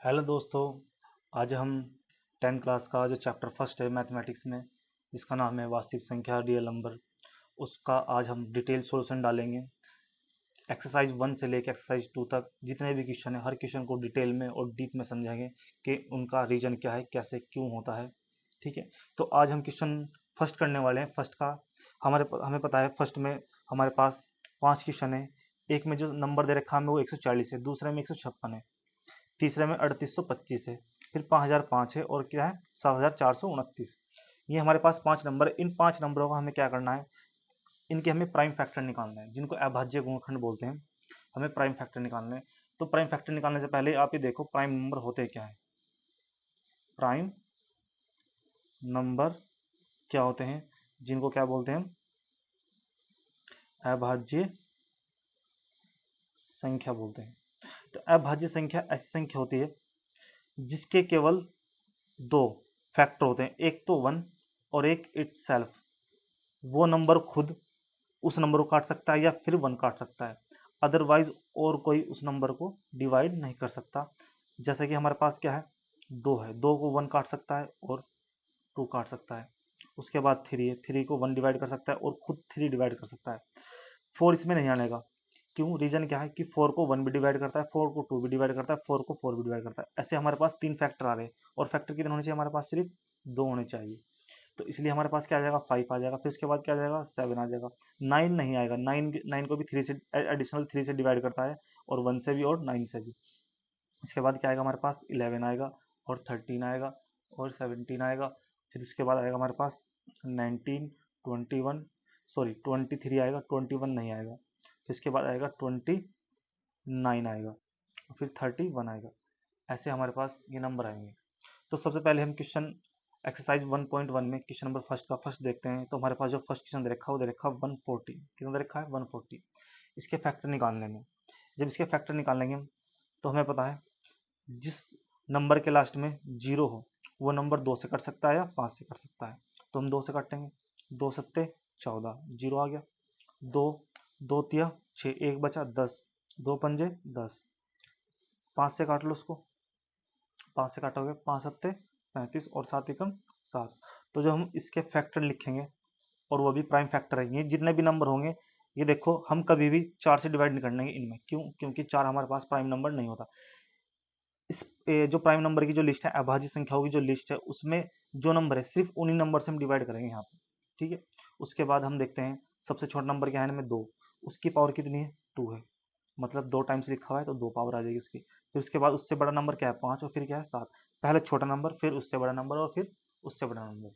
Hello दोस्तों। आज हम 10th क्लास का जो चैप्टर फर्स्ट है मैथमेटिक्स में, जिसका नाम है वास्तविक संख्या रियल नंबर, उसका आज हम डिटेल सॉल्यूशन डालेंगे। एक्सरसाइज 1 से लेकर एक्सरसाइज 2 तक जितने भी क्वेश्चन है, हर क्वेश्चन को डिटेल में और डीप में समझेंगे कि उनका रीजन क्या है, कैसे क्यों होता है। ठीक है, तो आज हम क्वेश्चन फर्स्ट करने वाले हैं। फर्स्ट का हमें पता है, फर्स्ट में हमारे पास 5 क्वेश्चन है। एक में जो नंबर दे रखा है हमें वो 140 है, दूसरे में 156 है, तीसरे में 3825 है, फिर 5005 है और क्या है 7429। ये हमारे पास 5 नंबर है। इन 5 नंबरों का हमें क्या करना है, इनके हमें प्राइम फैक्टर निकालना है, जिनको अभाज्य गुणनखंड बोलते हैं। हमें प्राइम फैक्टर निकालना है। तो प्राइम फैक्टर निकालने से पहले आप ये देखो प्राइम नंबर होते क्या है। प्राइम नंबर क्या होते हैं, जिनको क्या बोलते हैं, अभाज्य संख्या बोलते हैं। तो अभाज्य संख्या ऐसी संख्या होती है जिसके केवल दो फैक्टर होते हैं, एक तो वन और एक इटसेल्फ। वो नंबर खुद उस नंबर को काट सकता है या फिर वन काट सकता है, अदरवाइज और कोई उस नंबर को डिवाइड नहीं कर सकता। जैसे कि हमारे पास क्या है, दो है, दो को वन काट सकता है और टू काट सकता है। उसके बाद थ्री है, थ्री को वन डिवाइड कर सकता है और खुद थ्री डिवाइड कर सकता है। फोर इसमें नहीं आनेगा। क्यों, रीजन क्या है कि फोर को वन भी डिवाइड करता है, फोर को टू भी डिवाइड करता है, फोर को फोर भी डिवाइड करता है। ऐसे हमारे पास 3 फैक्टर आ रहे हैं और फैक्टर कितने होने चाहिए हमारे पास, सिर्फ 2 होने चाहिए। तो इसलिए हमारे पास क्या आ जाएगा, 5 आ जाएगा। फिर उसके बाद क्या आ जाएगा, 7 आ जाएगा। 9 नहीं आएगा, 9 को भी 3 से एडिशनल 3 से डिवाइड करता है, और 1 से भी और 9 से भी। इसके बाद क्या आएगा हमारे पास, 11 आएगा और 13 आएगा और 17 आएगा। फिर उसके बाद आएगा हमारे पास 19, 21, सॉरी 23 आएगा, 21 नहीं आएगा। फिर इसके बाद आएगा 29 आएगा और फिर 31 आएगा। ऐसे हमारे पास ये नंबर आएंगे। तो सबसे पहले हम क्वेश्चन एक्सरसाइज 1.1 में क्वेश्चन नंबर फर्स्ट का फर्स्ट देखते हैं। तो हमारे पास जो फर्स्ट क्वेश्चन दे रखा है वो दे रखा है 140। कितना दे रखा है, 140। इसके फैक्टर निकालने में, जब इसके फैक्टर निकालेंगे हम, तो हमें पता है जिस नंबर के लास्ट में जीरो हो वो नंबर 2 से कट सकता है या 5 से कट सकता है। तो हम 2 से काटेंगे, 2 सत्ते 14, जीरो आ गया। दो, दो तिया 6, एक बचा 10, दो पंजे 10, 5 से काट लो उसको, 5 से काटोगे 5 सत्ते 35 और 7 एकम 7। तो जब हम इसके फैक्टर लिखेंगे, और वो भी प्राइम फैक्टर है, ये जितने भी नंबर होंगे, ये देखो हम कभी भी 4 से डिवाइड नहीं करेंगे इनमें। क्यों, क्योंकि 4 हमारे पास प्राइम नंबर नहीं होता। इस जो प्राइम नंबर की जो लिस्ट है, अभाज्य संख्याओं की जो लिस्ट है, उसमें जो नंबर है सिर्फ उन्हीं नंबर से हम डिवाइड करेंगे यहाँ पे। ठीक है, उसके बाद हम देखते हैं सबसे छोटा नंबर क्या है इनमें, 2। उसकी पावर कितनी है, 2 है। मतलब 2 टाइम्स लिखा हुआ है तो 2 पावर आ जाएगी उसकी। फिर उसके बाद उससे बड़ा नंबर क्या है, 5, और फिर क्या है 7। पहले छोटा नंबर, फिर उससे बड़ा नंबर, और फिर उससे बड़ा नंबर।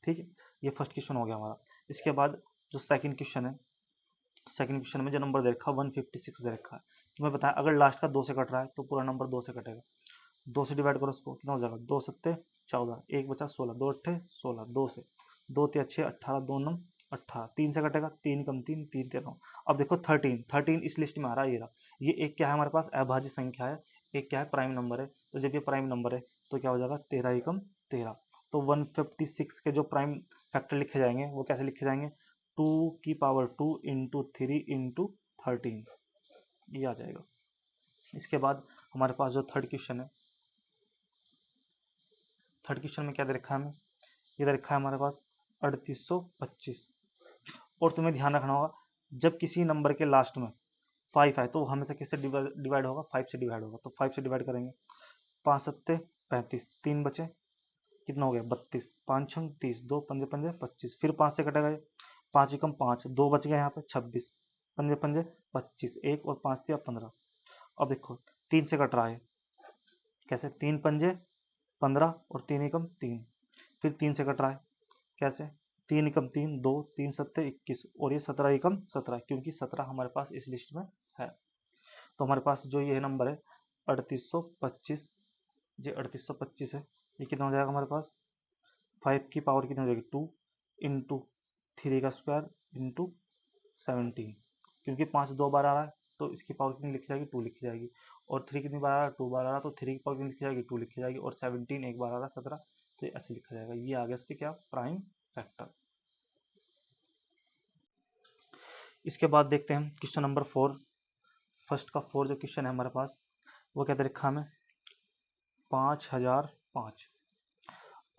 ठीक है, ये फर्स्ट क्वेश्चन हो गया हमारा। इसके बाद जो सेकंड क्वेश्चन है, सेकंड क्वेश्चन में जो नंबर दे रखा है 156 दे रखा है। तुम्हें पता है अगर लास्ट का 2 से कट रहा है तो पूरा नंबर 2 से कटेगा। 2 से डिवाइड करो उसको, कितना हो जाएगा, 2 सत्ते 14, एक बचा 16, 2 अट्ठे 16, 2 से 2 तिया 6, 18, 2 नम 18, 3 से कटेगा, 3 कम 3, 3 तेरह 9। अब देखो 13 इस लिस्ट में आ रहा है, ये रहा। ये एक क्या है हमारे पास, अभाज्य संख्या है, एक क्या है, प्राइम नंबर है। तो जब ये प्राइम नंबर है तो क्या हो जाएगा, 13 एकम 13। तो 156 के जो प्राइम फैक्टर लिखे जाएंगे वो कैसे लिखे जाएंगे, 2 की पावर 2 इंटू 3 इंटू 13, ये आ जाएगा। इसके बाद हमारे पास जो थर्ड क्वेश्चन है, थर्ड क्वेश्चन में क्या दे रखा है हमें, ये दे रखा है हमारे पास 3825। और तुम्हें ध्यान रखना होगा, जब किसी नंबर के लास्ट में 5 आए तो वो हमेशा किससे डिवाइड होगा, 5 से डिवाइड होगा। तो 5 से डिवाइड करेंगे, 5 सत्ते 35, 3 बचे, कितना हो गया 32, 5 छंग 30, 2 पंजे पंजे 25, फिर 5 से कटेगा ये, 5 एकम 5, 2 बच गए यहाँ पे 26, पंजे पंजे 25, एक और 5 दिया 15। अब देखो 3 से कट रहा है, कैसे, 3 पंजे 15 और 3 एकम 3। फिर 3 से कट रहा है, कैसे, 3 एकम 3, 2, 3 सत्ते 21 और ये 17 एकम 17, क्योंकि 17 हमारे पास इस लिस्ट में है। तो हमारे पास जो ये नंबर है 3825, ये 3825 है। ये कितना हो जाएगा हमारे पास, 5 की पावर कितनी हो जाएगी, 2 इंटू 3 का स्क्वायर इंटू 17। क्योंकि 5 2 बार आ रहा है तो इसकी पावर कितनी लिखी जाएगी, 2 लिखी जाएगी। और 3 कितनी बार आ रहा है, 2 बार आ रहा है, तो 3 की पावर कितनी लिखी जाएगी, 2 लिखी जाएगी। और 17 एक बार आ रहा है, 17, तो ऐसे लिखा जाएगा। ये आ गया इसके क्या, प्राइम फैक्टर। इसके बाद देखते हैं क्वेश्चन नंबर 4। फर्स्ट का 4 जो क्वेश्चन है हमारे पास, वो क्या दे रखा हमें, 5005।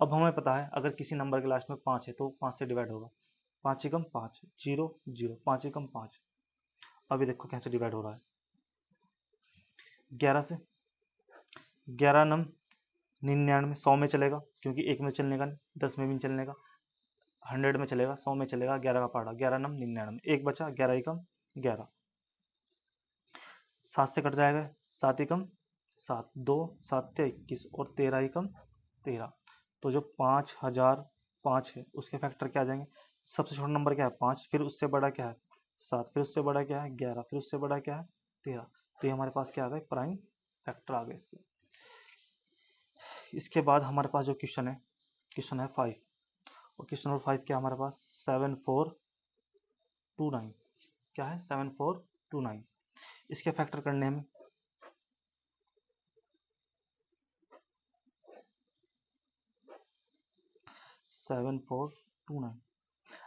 अब हमें पता है अगर किसी नंबर के लास्ट में 5 है तो 5 से डिवाइड होगा। 5 एकम 5, 0 0, 5 एकम 5। अभी देखो कैसे डिवाइड हो रहा है। 11 से, 11 नम 99, 100 में चलेगा क्योंकि एक में चलने का, 10 में भी नहीं चलने का, 100 में चलेगा, 100 में चलेगा, 11 का पहाड़ा, 11 नम 99, एक बचा, 11 एकम 11। 7 से कट जाएगा, 7 एकम 7, 2 7 थे 21 और 13 एकम 13। तो जो 5005 है उसके फैक्टर क्या आ जाएंगे? सबसे छोटा नंबर क्या है? 5, फिर उससे बड़ा क्या है? 7, फिर उससे बड़ा क्या है? 11, फिर उससे बड़ा क्या है? 13। तो ये हमारे पास क्या आ गए? प्राइम फैक्टर आ गए इसके। इसके बाद हमारे पास जो क्वेश्चन है 5, और क्वेश्चन नंबर 5 क्या हमारे पास? 7429। क्या है? 7429। इसके फैक्टर करने में 7429,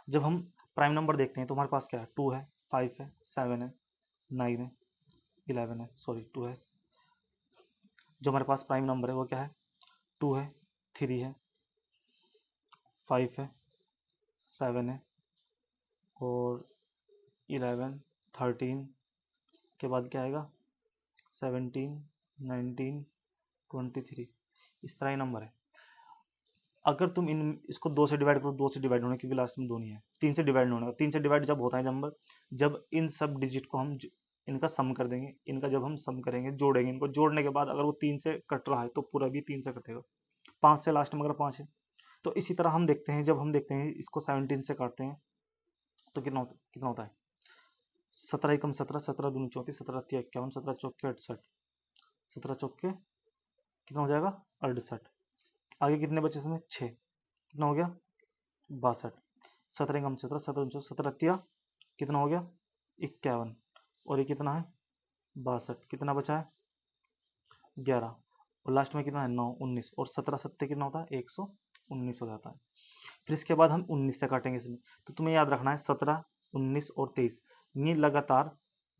जब हम प्राइम नंबर देखते हैं तो हमारे पास क्या है? 2 है, 5 है, 7 है, 9 है, 11 है, सॉरी 2 है। जो हमारे पास प्राइम नंबर है वो क्या है? 2 है, 3 है, 5 है, 7 है और 11 13 के बाद क्या आएगा? 17 19 23। इस तरह ही नंबर है। अगर तुम इसको 2 से डिवाइड करो, 2 से डिवाइड होने, क्योंकि लास्ट में 2 नहीं है, 3 से डिवाइड होने का। 3 से डिवाइड जब होता है नंबर, जब इन सब डिजिट को हम इनका सम कर देंगे, इनका जब हम सम करेंगे, जोड़ेंगे, इनको जोड़ने के बाद अगर वो 3 से कट रहा है तो पूरा भी 3 से कटेगा। 5 से लास्ट में अगर 5 है तो इसी तरह हम देखते हैं, जब हम देखते हैं इसको 17 से काटते हैं तो कितना होता है? 17 एकम 17, 17 दूनी 34, 17 तिया 51, 17 चौके 68, 17 चौके कितना हो जाएगा? 68। आगे कितने बचे इसमें? 6। कितना हो गया? 62। 17 एकम 17, 17 दूनी 17 तिया कितना हो गया? 51। और ये कितना है? 62। कितना बचा है? 11। और लास्ट में कितना है? 9 19, और 17 सत्ते कितना होता है? 119 हो जाता है। फिर इसके बाद हम 19 से काटेंगे इसमें। तो तुम्हें याद रखना है 17 19 और 23 ये लगातार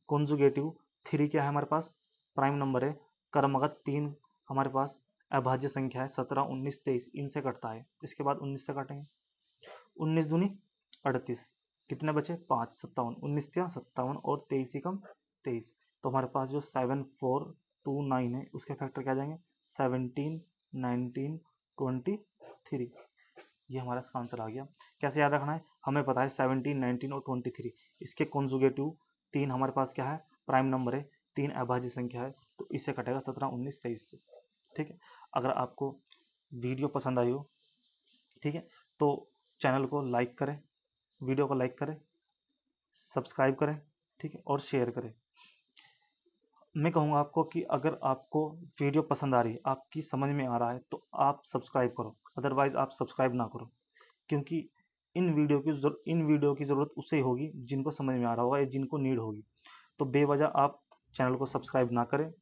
कॉन्जुगेटिव। 3 क्या है हमारे पास? प्राइम नंबर है। क्रमगत 3 हमारे पास अभाज्य संख्या है। 17 19 23 इनसे कटता है। इसके बाद 19 से काटेंगे। 19 दूनी 38, कितने बचे? 5 57, 19 क्या 57 और 23 एकम 23। तो हमारे पास जो 7429 है उसके फैक्टर क्या आ जाएंगे? 17 19 23। ये हमारा इसका आंसर आ गया। कैसे याद रखना है? हमें पता है 17 19 और 23 इसके कॉन्जुगेटिव 3 हमारे पास क्या है? प्राइम नंबर है। 3 अभाज्य संख्या है, तो इससे कटेगा 17 19 23 से। ठीक है। अगर आपको वीडियो पसंद आई हो, ठीक है, तो चैनल को लाइक करें, वीडियो को लाइक करें, सब्सक्राइब करें, ठीक है, और शेयर करें। मैं कहूँगा आपको कि अगर आपको वीडियो पसंद आ रही है, आपकी समझ में आ रहा है, तो आप सब्सक्राइब करो, अदरवाइज आप सब्सक्राइब ना करो। क्योंकि इन वीडियो की ज़रूरत उसे होगी जिनको समझ में आ रहा होगा या जिनको नीड होगी। तो बेवजह आप चैनल को सब्सक्राइब ना करें,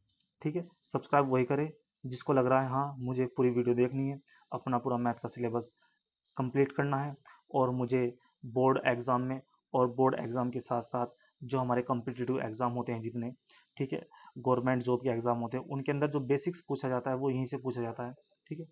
ठीक है। सब्सक्राइब वही करें जिसको लग रहा है हाँ मुझे पूरी वीडियो देखनी है, अपना पूरा मैथ का सिलेबस कंप्लीट करना है, और मुझे बोर्ड एग्ज़ाम में और बोर्ड एग्ज़ाम के साथ साथ जो हमारे कॉम्पिटिटिव एग्ज़ाम होते हैं जितने, ठीक है, गवर्नमेंट जॉब के एग्ज़ाम होते हैं, उनके अंदर जो बेसिक्स पूछा जाता है वो यहीं से पूछा जाता है, ठीक है।